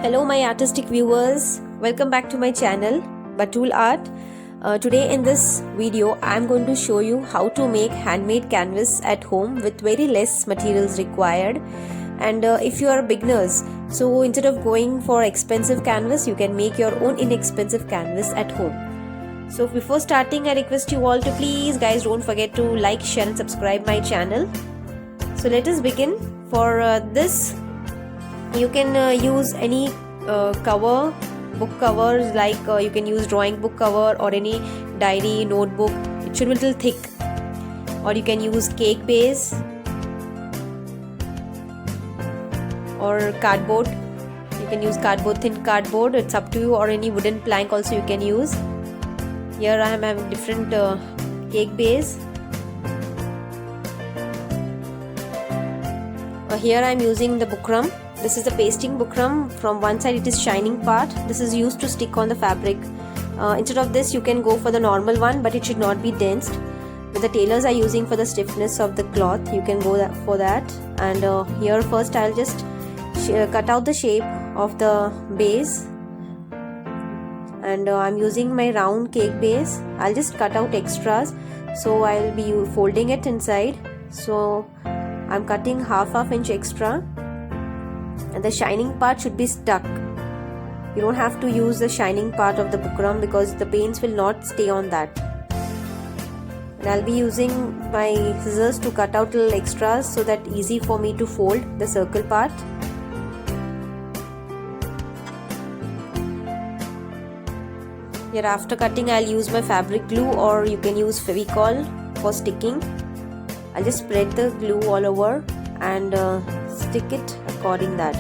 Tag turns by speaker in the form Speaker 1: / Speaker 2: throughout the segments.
Speaker 1: Hello my artistic viewers, welcome back to my channel Batul Art. Today in this video I am going to show you how to make handmade canvas at home with very less materials required. And if you are beginners, so instead of going for expensive canvas, you can make your own inexpensive canvas at home. So before starting, I request you all to please guys don't forget to like, share and subscribe my channel. So let us begin. For this you can use any cover, book covers, like you can use drawing book cover or any diary, notebook. It should be a little thick. Or you can use cake base or cardboard. You can use cardboard, thin cardboard, it's up to you, or any wooden plank also you can use. Here I am having different cake base. Here I am using the Buckram. This is the pasting Buckram. From one side it is shining part. This is used to stick on the fabric. Instead of this you can go for the normal one, but it should not be densed. But the tailors are using for the stiffness of the cloth. You can go for that. And here first I'll just cut out the shape of the base. And I'm using my round cake base. I'll just cut out extras. So I'll be folding it inside. So I'm cutting half inch extra, and the shining part should be stuck. You don't have to use the shining part of the Buckram because the paints will not stay on that. And I'll be using my scissors to cut out little extras so that easy for me to fold the circle part. Here after cutting I'll use my fabric glue, or you can use Fevicol for sticking. I'll just spread the glue all over and stick it according that.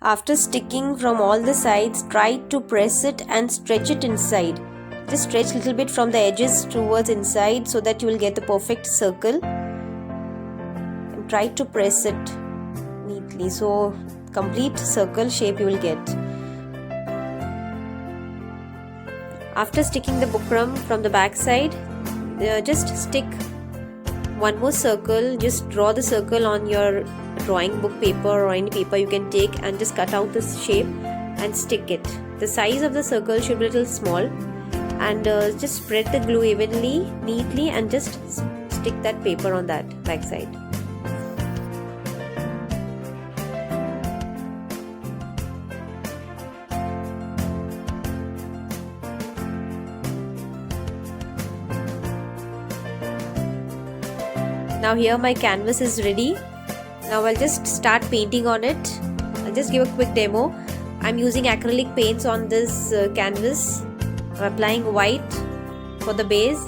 Speaker 1: After sticking from all the sides, try to press it and stretch it inside. Just stretch a little bit from the edges towards inside so that you will get the perfect circle. And try to press it neatly, so complete circle shape you will get. After sticking the Buckram from the back side, just stick one more circle. Just draw the circle on your drawing book paper or any paper you can take, and just cut out this shape and stick it. The size of the circle should be a little small, and just spread the glue evenly, neatly, and just stick that paper on that back side. Now here my canvas is ready. Now I'll just start painting on it. I'll just give a quick demo. I'm using acrylic paints on this canvas. I'm applying white for the base.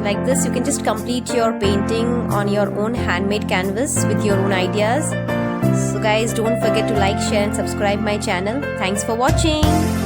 Speaker 1: Like this, you can just complete your painting on your own handmade canvas with your own ideas. So guys, don't forget to like, share and subscribe my channel. Thanks for watching.